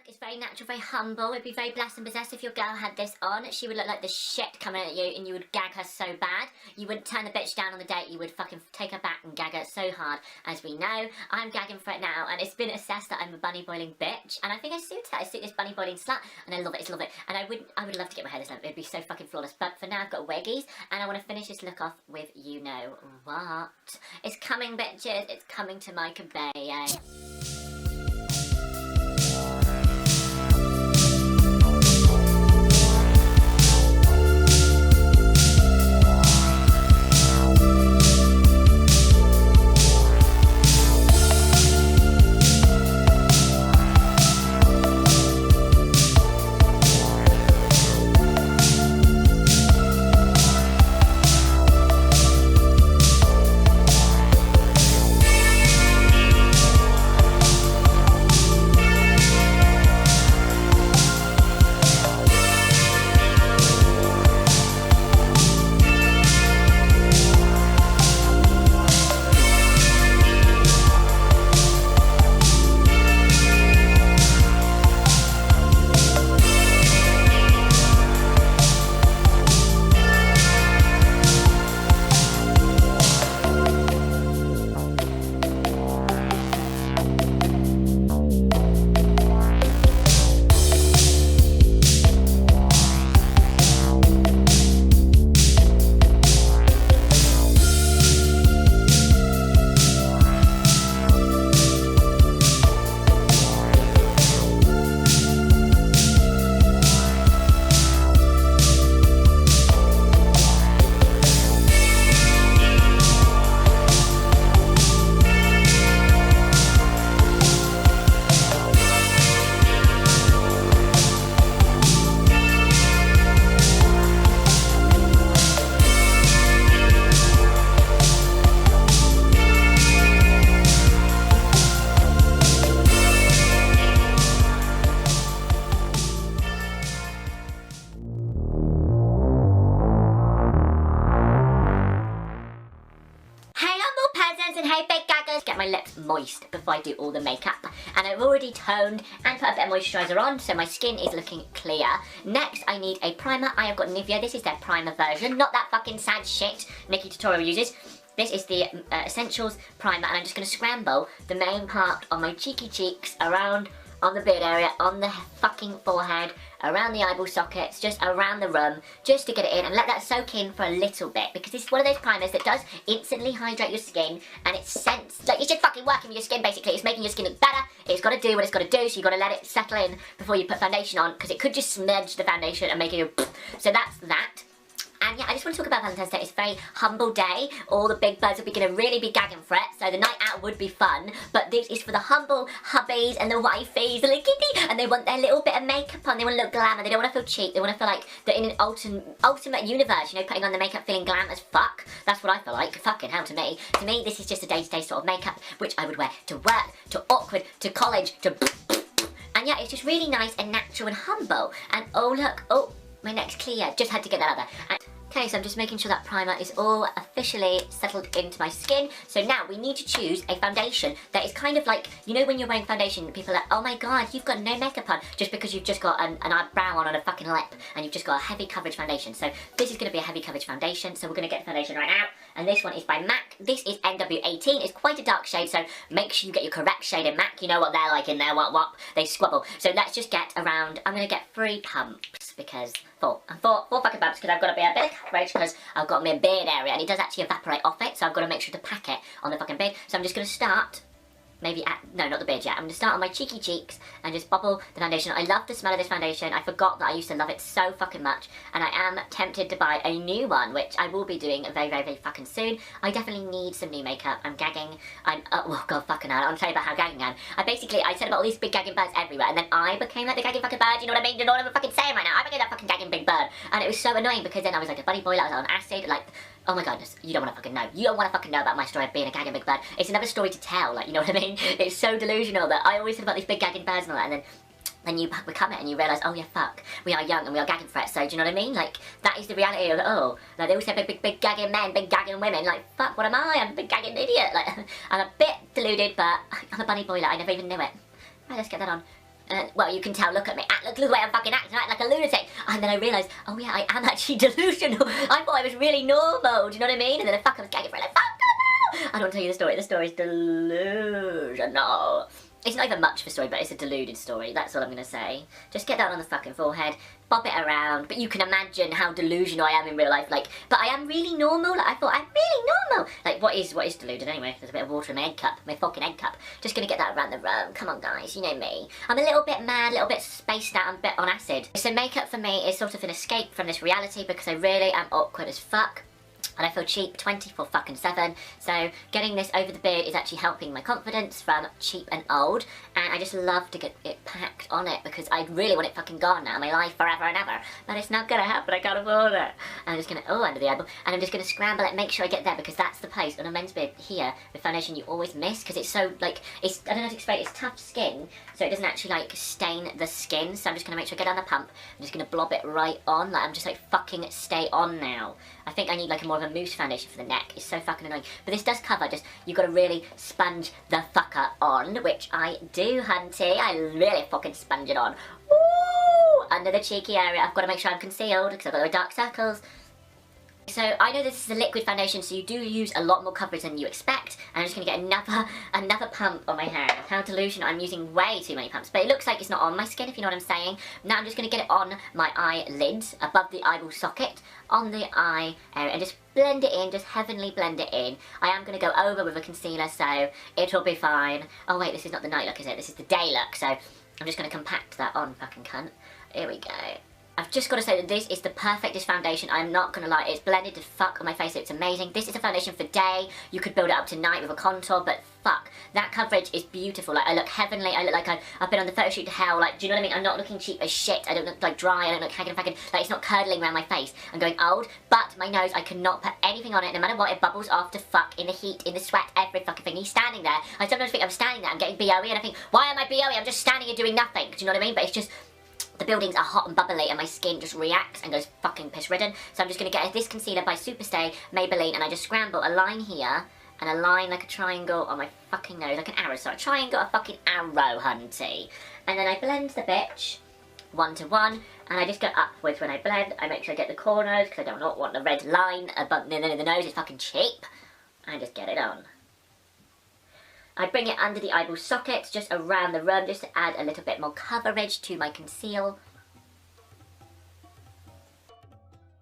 It's very natural, very humble. It'd be very blessed and possessed if your girl had this on. She would look like the shit coming at you and you would gag her so bad. You wouldn't turn the bitch down on the date. You would fucking take her back and gag her so hard. As we know, I'm gagging for it now and it's been assessed that I'm a bunny boiling bitch. And I think I suit it. I suit this bunny boiling slut and I love it. I love it. And I would love to get my hair this length. It'd be so fucking flawless. But for now I've got wiggies and I want to finish this look off with you know what. It's coming, bitches. It's coming to my cabaye. Get my lips moist before I do all the makeup, and I've already toned and put a bit of moisturiser on, so my skin is looking clear. Next I need a primer. I have got Nivea. This is their primer version, not that fucking sad shit Nikki Tutorial uses. This is the Essentials primer, and I'm just going to scramble the main part on my cheeky cheeks, around on the beard area, on the fucking forehead, around the eyeball sockets, just around the room, just to get it in and let that soak in for a little bit, because it's one of those primers that does instantly hydrate your skin, and it's like it's just fucking working with your skin basically. It's making your skin look better. It's got to do what it's got to do, so you've got to let it settle in before you put foundation on, because it could just smudge the foundation and make it go so that's that. And yeah, I just want to talk about Valentine's Day. It's a very humble day. All the big birds will be going to really be gagging for it, so the night out would be fun. But this is for the humble hubbies and the wifeys and the kitty, and they want their little bit of makeup on. They want to look glam, and they don't want to feel cheap. They want to feel like they're in an ultimate universe, you know, putting on the makeup feeling glam as fuck. That's what I feel like. Fucking hell to me. To me, this is just a day-to-day sort of makeup, which I would wear to work, to awkward, to college, to and yeah, it's just really nice and natural and humble. And oh look, oh, my neck's clear. Just had to get that out there. Okay, so I'm just making sure that primer is all officially settled into my skin. So now we need to choose a foundation that is kind of like, you know when you're wearing foundation, people are like, oh my god, you've got no makeup on, just because you've just got an eyebrow on and a fucking lip, and you've just got a heavy coverage foundation. So this is going to be a heavy coverage foundation, so we're going to get the foundation right now. And this one is by MAC. This is NW18. It's quite a dark shade, so make sure you get your correct shade in MAC. You know what they're like in there, what, they squabble. So let's just get around, I'm going to get 3 pumps, because four fucking bumps, because I've got to be a bit coverage, because I've got my beard area and it does actually evaporate off it, so I've got to make sure to pack it on the fucking beard. So I'm just going to start maybe at, no, not the beard yet. I'm going to start on my cheeky cheeks and just bubble the foundation. I love the smell of this foundation. I forgot that I used to love it so fucking much, and I am tempted to buy a new one, which I will be doing very, very, very fucking soon. I definitely need some new makeup. I'm gagging. Oh god, fucking hell. I'll tell you about how gagging I am. I said about all these big gagging birds everywhere, and then I became like the gagging fucking bird. You know what I mean? You know what I'm fucking saying right now? I became that fucking gagging big bird, and it was so annoying because then I was like a bunny boy. I was on acid, like. Oh my goodness, you don't want to fucking know. You don't want to fucking know about my story of being a gagging big bird. It's another story to tell, like, you know what I mean? It's so delusional that I always said about these big gagging birds and all that, and then you become it and you realise, oh yeah, fuck, we are young and we are gagging for it, so do you know what I mean? Like, that is the reality of, oh, like they always say big gagging men, big gagging women, like, fuck, what am I? I'm a big gagging idiot. Like, I'm a bit deluded, but I'm a bunny boy, like, I never even knew it. Right, let's get that on. well, you can tell, look at me, look the way I'm fucking acting, I act like a lunatic. And then I realised, oh yeah, I am actually delusional. I thought I was really normal, do you know what I mean? And then I was gagging for it, like, fuck no! I don't want to tell you the story's delusional. It's not even much of a story, but it's a deluded story, that's all I'm going to say. Just get that on the fucking forehead, bob it around, but you can imagine how delusional I am in real life, like, but I am really normal, like, I thought I'm really normal. Like, what is deluded anyway? There's a bit of water in my egg cup, my fucking egg cup. Just going to get that around the room, come on guys, you know me. I'm a little bit mad, a little bit spaced out, I'm a bit on acid. So makeup for me is sort of an escape from this reality because I really am awkward as fuck. And I feel cheap 24/7, so getting this over the beard is actually helping my confidence from cheap and old, and I just love to get it packed on it because I really want it fucking gone now, my life forever and ever, but it's not gonna happen, I can't afford it. And I'm just gonna, under the eyeball, and I'm just gonna scramble it, make sure I get there because that's the place on a men's beard here with foundation you always miss because it's so, like, it's, I don't know how to explain, it's tough skin, so it doesn't actually, like, stain the skin, so I'm just gonna make sure I get on the pump, I'm just gonna blob it right on, like, I'm just like, fucking stay on now. I think I need like more of a mousse foundation for the neck. It's so fucking annoying. But this does cover, just, you've got to really sponge the fucker on, which I do, hunty. I really fucking sponge it on. Woo! Under the cheeky area. I've got to make sure I'm concealed because I've got the dark circles. So I know this is a liquid foundation, so you do use a lot more coverage than you expect. And I'm just going to get another pump on my hair. How delusional, I'm using way too many pumps. But it looks like it's not on my skin, if you know what I'm saying. Now I'm just going to get it on my eyelids, above the eyeball socket, on the eye area, and just blend it in, just heavenly blend it in. I am going to go over with a concealer, so it'll be fine. Oh wait, this is not the night look, is it? This is the day look, so I'm just going to compact that on, fucking cunt. Here we go. I've just got to say that this is the perfectest foundation, I'm not going to lie, it's blended to fuck on my face, it's amazing. This is a foundation for day, you could build it up to night with a contour, but fuck, that coverage is beautiful, like I look heavenly, I look like I've been on the photo shoot to hell, like, do you know what I mean? I'm not looking cheap as shit, I don't look like dry, I don't look haggard, like it's not curdling around my face, I'm going old, but my nose, I cannot put anything on it, no matter what, it bubbles off to fuck, in the heat, in the sweat, every fucking thing. He's standing there, I sometimes think I'm standing there, I'm getting BOE, and I think, why am I BOE? I'm just standing here doing nothing, do you know what I mean? But it's just, the buildings are hot and bubbly and my skin just reacts and goes fucking piss ridden. So I'm just going to get this concealer by Superstay Maybelline and I just scramble a line here and a line like a triangle on my fucking nose, like an arrow, sorry, a triangle, a fucking arrow, hunty. And then I blend the bitch 1 to 1 and I just go upwards when I blend. I make sure I get the corners because I do not want the red line above the nose, it's fucking cheap. And just get it on. I bring it under the eyeball socket, just around the rim, just to add a little bit more coverage to my conceal.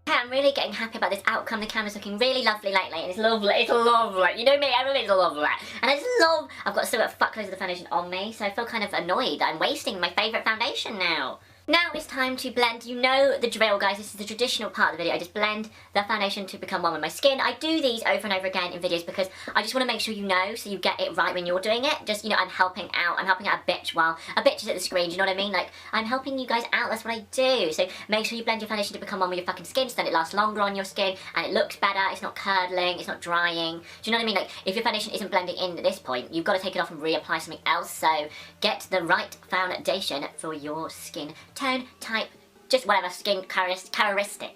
I'm really getting happy about this outcome. The camera's looking really lovely lately, and it's lovely, You know me, everything's lovely. And I just love, I've got still got fuck loads of the foundation on me, so I feel kind of annoyed that I'm wasting my favourite foundation now. Now it's time to blend. You know the drill, guys. This is the traditional part of the video. I just blend the foundation to become one with my skin. I do these over and over again in videos because I just want to make sure you know so you get it right when you're doing it. Just, you know, I'm helping out. I'm helping out a bitch while a bitch is at the screen. Do you know what I mean? Like, I'm helping you guys out. That's what I do. So make sure you blend your foundation to become one with your fucking skin so then it lasts longer on your skin and it looks better. It's not curdling. It's not drying. Do you know what I mean? Like, if your foundation isn't blending in at this point, you've got to take it off and reapply something else. So get the right foundation for your skin tone, type, just whatever skin characteristics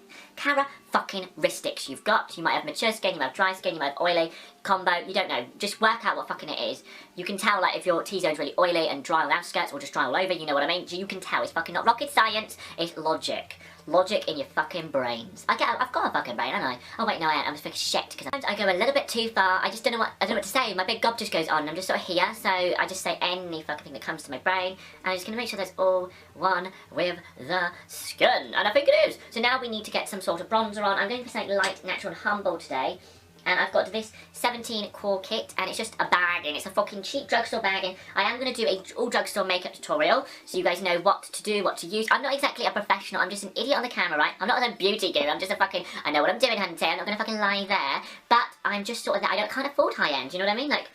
you've got. You might have mature skin, you might have dry skin, you might have oily, combo, you don't know. Just work out what fucking it is. You can tell, like, if your T-zone's really oily and dry on the outskirts or just dry all over, you know what I mean? So you can tell. It's fucking not rocket science, it's logic. Logic in your fucking brains. I've got a fucking brain, haven't I? Oh wait, no, I'm just fucking shit because I go a little bit too far. I just don't know what to say. My big gob just goes on. I'm just sort of here, so I just say any fucking thing that comes to my brain. And I'm just gonna make sure that's all one with the skin, and I think it is. So now we need to get some sort of bronzer on. I'm going for something light, natural, and humble today. And I've got this 17 core kit, and it's just a bagging. It's a fucking cheap drugstore bagging. I am going to do a all drugstore makeup tutorial, so you guys know what to do, what to use. I'm not exactly a professional. I'm just an idiot on the camera, right? I'm not a beauty guru. I'm just a fucking, I know what I'm doing, hunty. I'm not going to fucking lie there. But I'm just sort of that. I can't afford high-end, you know what I mean? Like,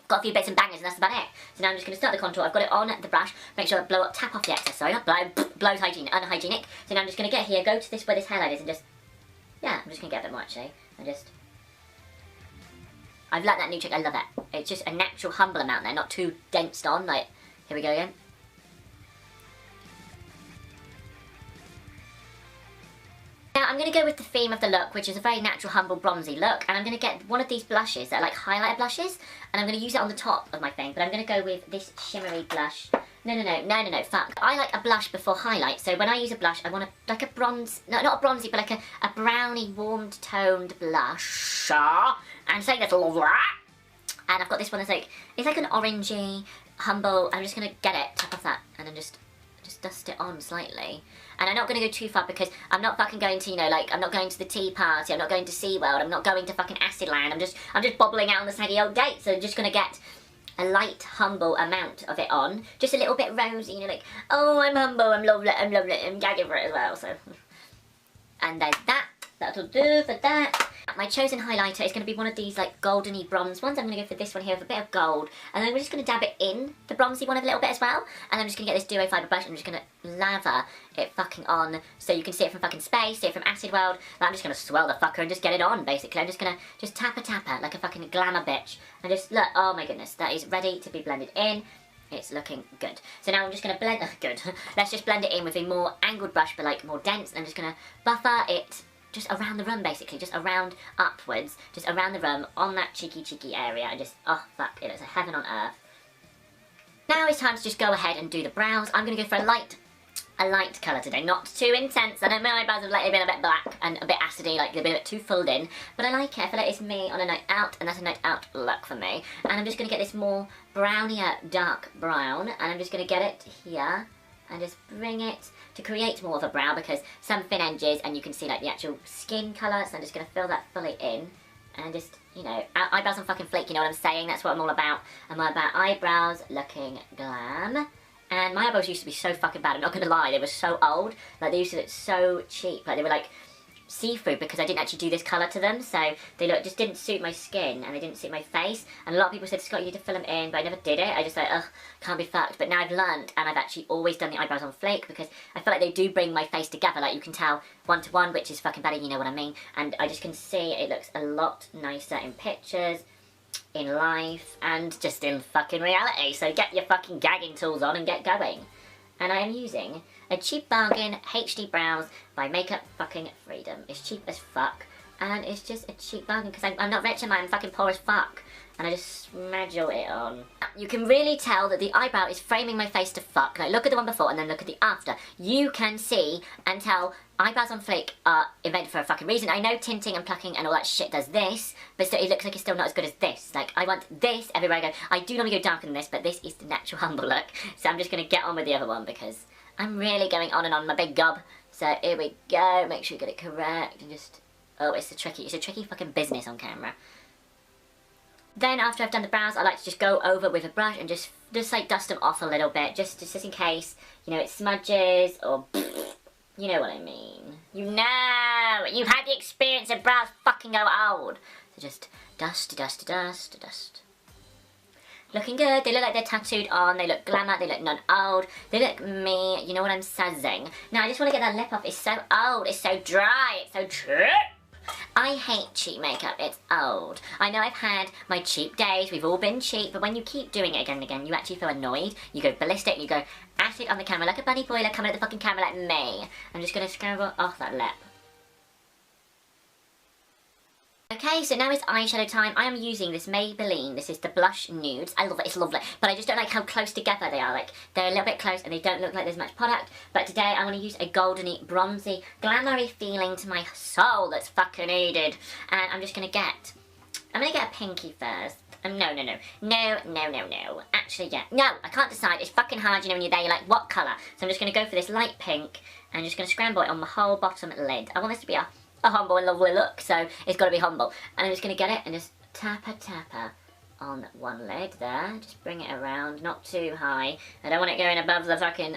got a few bits and bangers, and that's about it. So now I'm just going to start the contour. I've got it on the brush. Make sure I blow up, tap off the excess. Sorry, not blow. Blow's unhygienic. So now I'm just going to get here, go to this where this hairline is, and just, yeah, I'm just going to get a bit more actually. And just, I've learnt that new trick, I love it. It's just a natural, humble amount there, not too densed on, like, here we go again. Now I'm going to go with the theme of the look, which is a very natural, humble, bronzy look. And I'm going to get one of these blushes that are like highlighter blushes. And I'm going to use it on the top of my thing. But I'm going to go with this shimmery blush. No, fuck. I like a blush before highlight. So when I use a blush, I want like a bronze, no, not a bronzy, but like a browny, warmed, toned blush. And say that's all that. And I've got this one that's like, it's like an orangey, humble. I'm just going to get it, tap off that, and then just dust it on slightly. And I'm not going to go too far because I'm not fucking going to, you know, like, I'm not going to the tea party, I'm not going to SeaWorld, I'm not going to fucking Acidland, I'm just bobbling out on the saggy old date. So I'm just going to get a light, humble amount of it on. Just a little bit rosy, you know, like, oh, I'm humble, I'm lovely, I'm gagging for it as well, so. And there's that. That'll do for that. My chosen highlighter is going to be one of these like goldeny bronze ones. I'm going to go for this one here with a bit of gold. And then we're just going to dab it in the bronzy one a little bit as well. And I'm just going to get this duo fibre brush and I'm just going to lather it fucking on so you can see it from fucking space, see it from Acid World. And I'm just going to swell the fucker and just get it on, basically. I'm just going to just tapper like a fucking glamour bitch. And just look, oh my goodness, that is ready to be blended in. It's looking good. So now I'm just going to blend, good. Let's just blend it in with a more angled brush but like more dense. And I'm just going to buffer it just around the rum, basically, just around upwards, just around the rum, on that cheeky area, and just, oh fuck, it looks like heaven on earth. Now it's time to just go ahead and do the brows. I'm going to go for a light colour today, not too intense. I know my eyebrows have lately been a bit black and a bit acidy, like they've been a bit too filled in, but I like it. I feel like it's me on a night out, and that's a night out look for me. And I'm just going to get this more brownier dark brown, and I'm just going to get it here, and just bring it to create more of a brow, because some thin edges and you can see like the actual skin colour, so I'm just going to fill that fully in and just, you know, eyebrows on fucking fleek, you know what I'm saying? That's what I'm all about. I'm all about eyebrows looking glam. And my eyebrows used to be so fucking bad, I'm not going to lie, they were so old, like they used to look so cheap, like they were like see-through because I didn't actually do this colour to them, so they just didn't suit my skin and they didn't suit my face. And a lot of people said, Scott, you need to fill them in, but I never did it. I just like, ugh, can't be fucked. But now I've learned, and I've actually always done the eyebrows on flake because I feel like they do bring my face together. Like you can tell one to one, which is fucking better, you know what I mean. And I just can see it looks a lot nicer in pictures, in life, and just in fucking reality. So get your fucking gagging tools on and get going. And I am using a cheap bargain HD brows by Makeup Fucking Freedom. It's cheap as fuck, and it's just a cheap bargain because I'm not rich, I'm fucking poor as fuck. And I just smudgel it on. You can really tell that the eyebrow is framing my face to fuck. Like, look at the one before and then look at the after. You can see and tell eyebrows on flake are invented for a fucking reason. I know tinting and plucking and all that shit does this, but still, it looks like it's still not as good as this. Like, I want this everywhere I go. I do normally go darker than this, but this is the natural humble look. So I'm just going to get on with the other one because I'm really going on and on my big gob. So here we go. Make sure you get it correct and just... Oh, it's a tricky fucking business on camera. Then after I've done the brows, I like to just go over with a brush and just like dust them off a little bit, just in case, you know, it smudges or, you know what I mean. You know, you've had the experience of brows fucking go old. So just dust. Looking good. They look like they're tattooed on. They look glamour. They look non-old. They look me. You know what I'm saying. Now I just want to get that lip off. It's so old. It's so dry. It's so cheap. I hate cheap makeup, it's old. I know I've had my cheap days, we've all been cheap, but when you keep doing it again and again, you actually feel annoyed. You go ballistic, you go acid on the camera like a bunny boiler coming at the fucking camera like me. I'm just going to scrabble off that lip. Okay, so now it's eyeshadow time. I am using this Maybelline. This is the Blush Nudes. I love it, it's lovely. But I just don't like how close together they are. Like, they're a little bit close and they don't look like there's much product. But today I want to use a goldeny, bronzy, glamoury feeling to my soul that's fucking needed. And I'm just going to get... I'm going to get a pinky first. No. Actually, yeah. No, I can't decide. It's fucking hard, you know, when you're there, you're like, what colour? So I'm just going to go for this light pink. And I'm just going to scramble it on the whole bottom lid. I want this to be a humble and lovely look, so it's got to be humble. And I'm just going to get it and just tapper on one lid there. Just bring it around, not too high. I don't want it going above the fucking...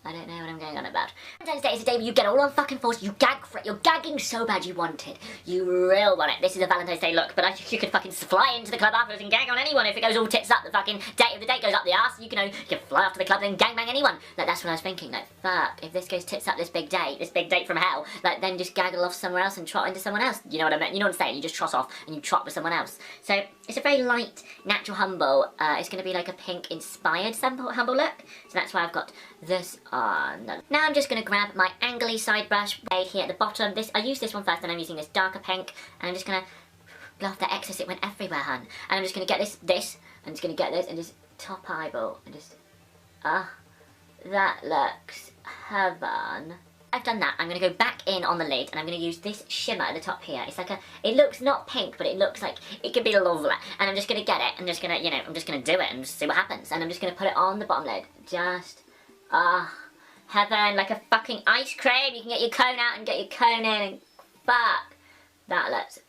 I don't know what I'm going on about. Valentine's Day is a day where you get all on fucking force, you gag for it, you're gagging so bad you want it. You real want it. This is a Valentine's Day look, but I think you could fucking fly into the club afterwards and gag on anyone if it goes all tits up. The fucking date of the date goes up the arse, you can fly off to the club and gangbang anyone. Like, that's what I was thinking, like, fuck, if this goes tits up this big date from hell, like, then just gaggle off somewhere else and trot into someone else. You know what I mean? You know what I'm saying? You just trot off and you trot with someone else. So, it's a very light, natural humble. It's going to be like a pink-inspired humble look. So that's why I've got this Ah, no. Now I'm just going to grab my angly side brush here at the bottom. I used this one first, and I'm using this darker pink. And I'm just going to blow off the excess. It went everywhere, hun. And I'm just going to get this. I'm just going to get this and just top eyeball. And just, that looks heaven. I've done that. I'm going to go back in on the lid, and I'm going to use this shimmer at the top here. It's like it looks not pink, but it looks like it could be lovely. And I'm just going to get it. I'm just going to, you know, I'm just going to do it and just see what happens. And I'm just going to put it on the bottom lid. Just, heaven, like a fucking ice cream. You can get your cone out and get your cone in, and fuck. That looks,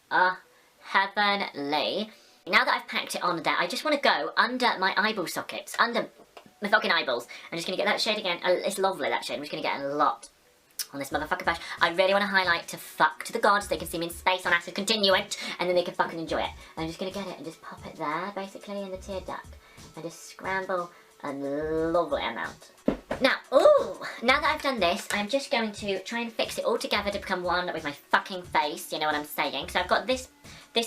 heavenly. Now that I've packed it on there, I just want to go under my eyeball sockets, under my fucking eyeballs. I'm just going to get that shade again. It's lovely, that shade. I'm just going to get a lot on this motherfucking brush. I really want to highlight to fuck to the gods. They can see me in space on acid continuant, and then they can fucking enjoy it. I'm just going to get it and just pop it there, basically, in the tear duct. And just scramble a lovely amount. Now, now that I've done this, I'm just going to try and fix it all together to become one with my fucking face, you know what I'm saying? So I've got this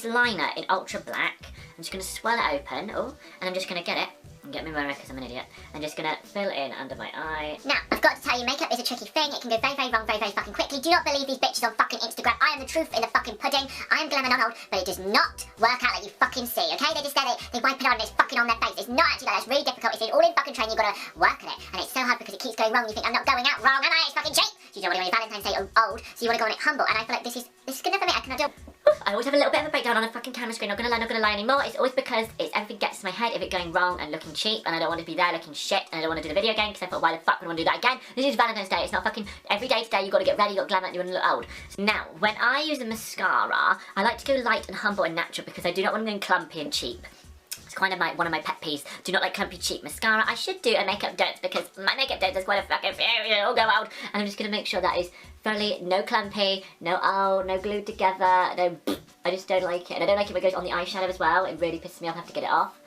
liner in ultra black. I'm just going to swirl it open, and I'm just going to get it. Get me my because I'm an idiot. I'm just gonna fill it in under my eye. Now, I've got to tell you, makeup is a tricky thing. It can go very, very wrong very, very fucking quickly. Do not believe these bitches on fucking Instagram. I am the truth in the fucking pudding. I am glamour not old, but it does not work out like you fucking see, okay? They just say they wipe it on and it's fucking on their face. It's not actually like that. It's really difficult. It's all in fucking training. You've got to work at it. And it's so hard because it keeps going wrong. You think, I'm not going out wrong, am I? It's fucking cheap. You don't want to go on Valentine's Day old, so you want to go on it humble. And I feel like this is good enough for me. I cannot do. I always have a little bit of a breakdown on a fucking camera screen, not gonna lie anymore. It's always because everything gets to my head of it going wrong and looking cheap, and I don't want to be there looking shit, and I don't want to do the video again because I thought, why the fuck would I want to do that again? This is Valentine's Day. It's not fucking every day today. You got to get ready, you got to glam out, you want to look old. So now, when I use the mascara, I like to go light and humble and natural because I do not want to go clumpy and cheap. It's kind of one of my pet peeves. Do not like clumpy cheap mascara. I should do a makeup dance because my makeup dance is quite a fucking it'll go old. And I'm just gonna make sure that is fairly no clumpy, no old, no glued together, no. I just don't like it, and I don't like it when it goes on the eyeshadow as well. It really pisses me off. I have to get it off.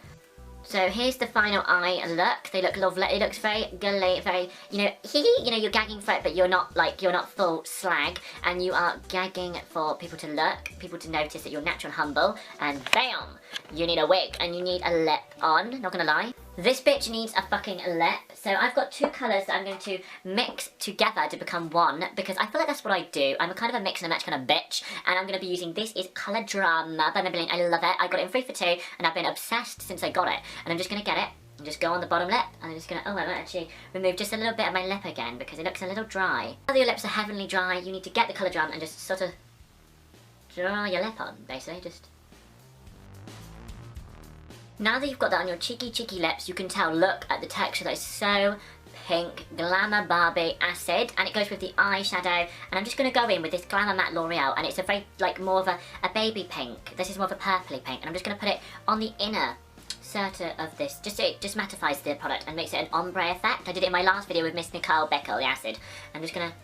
So here's the final eye look. They look lovely. It looks very girly, very, you know, you're gagging for it, but you're not full slag, and you are gagging for people to look, people to notice that you're natural and humble, and bam, you need a wig, and you need a lip on, not gonna lie. This bitch needs a fucking lip, so I've got two colours that I'm going to mix together to become one, because I feel like that's what I do. I'm a kind of a mix and a match kind of bitch, and I'm going to be using, this is Colour Drama by Maybelline. I love it. I got it in 3 for 2, and I've been obsessed since I got it. And I'm just going to get it, and just go on the bottom lip, and I'm just going to, I might actually remove just a little bit of my lip again, because it looks a little dry. Now that your lips are heavenly dry, you need to get the Colour Drama and just sort of draw your lip on, basically, just. Now that you've got that on your cheeky lips, you can tell, look at the texture that is so pink, Glamour Barbie Acid, and it goes with the eyeshadow, and I'm just going to go in with this Glamour Matte L'Oreal, and it's a very, like, more of a baby pink. This is more of a purpley pink, and I'm just going to put it on the inner circle of this, just so it just mattifies the product and makes it an ombre effect. I did it in my last video with Miss Nicole Beckel, the acid. I'm just going to.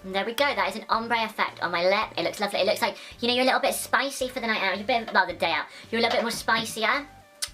And there we go, that is an ombre effect on my lip. It looks lovely. It looks like, you know, you're a little bit spicy for the night out. You're a bit, well, the day out. You're a little bit more spicier.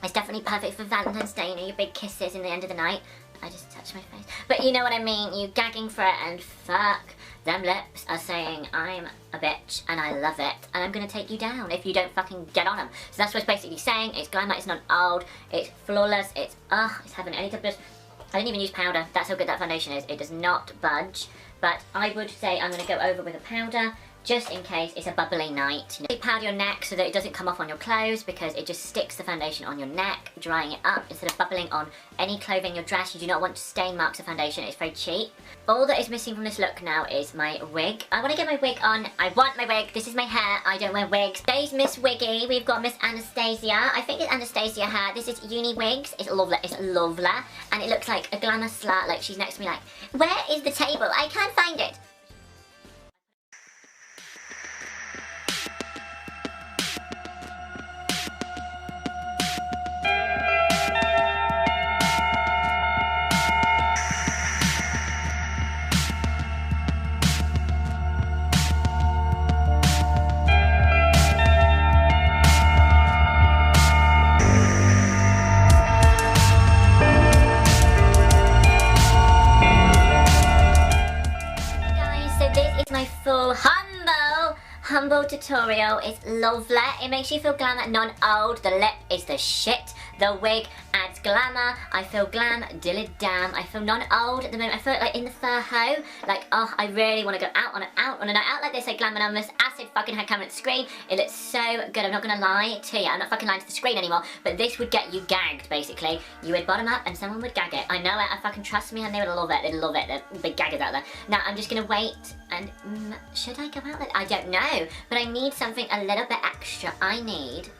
It's definitely perfect for Valentine's Day, you know, your big kisses in the end of the night. I just touched my face. But you know what I mean, you gagging for it, and fuck, them lips are saying, I'm a bitch and I love it, and I'm gonna take you down if you don't fucking get on them. So that's what it's basically saying. It's glamour, it's not old, it's flawless, it's heaven. I didn't even use powder. That's how good that foundation is. It does not budge. But I would say I'm going to go over with a powder, just in case it's a bubbly night. You know, powder your neck so that it doesn't come off on your clothes, because it just sticks the foundation on your neck, drying it up instead of bubbling on any clothing your dress. You do not want stain marks of foundation. It's very cheap. All that is missing from this look now is my wig. I want to get my wig on. I want my wig. This is my hair. I don't wear wigs. Today's Miss Wiggy. We've got Miss Anastasia. I think it's Anastasia hair. This is Uni Wigs. It's lovely. It's lovely. And it looks like a glamour slut. Like, she's next to me like, where is the table? I can't find it. Humble tutorial. It's lovely. It makes you feel glamour, non-old. The lip is the shit. The wig adds glamour. I feel glam, dilly damn. I feel non-old at the moment. I feel like in the fur hoe. Like, oh, I really want to go out on a night out like this. Like Glam Anonymous, acid fucking had camera at the screen. It looks so good. I'm not going to lie to you. I'm not fucking lying to the screen anymore. But this would get you gagged, basically. You would bottom up and someone would gag it. I know it. I fucking trust me and they would love it. They'd love it. The big gaggers out there. Now, I'm just going to wait and should I go out like I don't know. But I need something a little bit extra. I need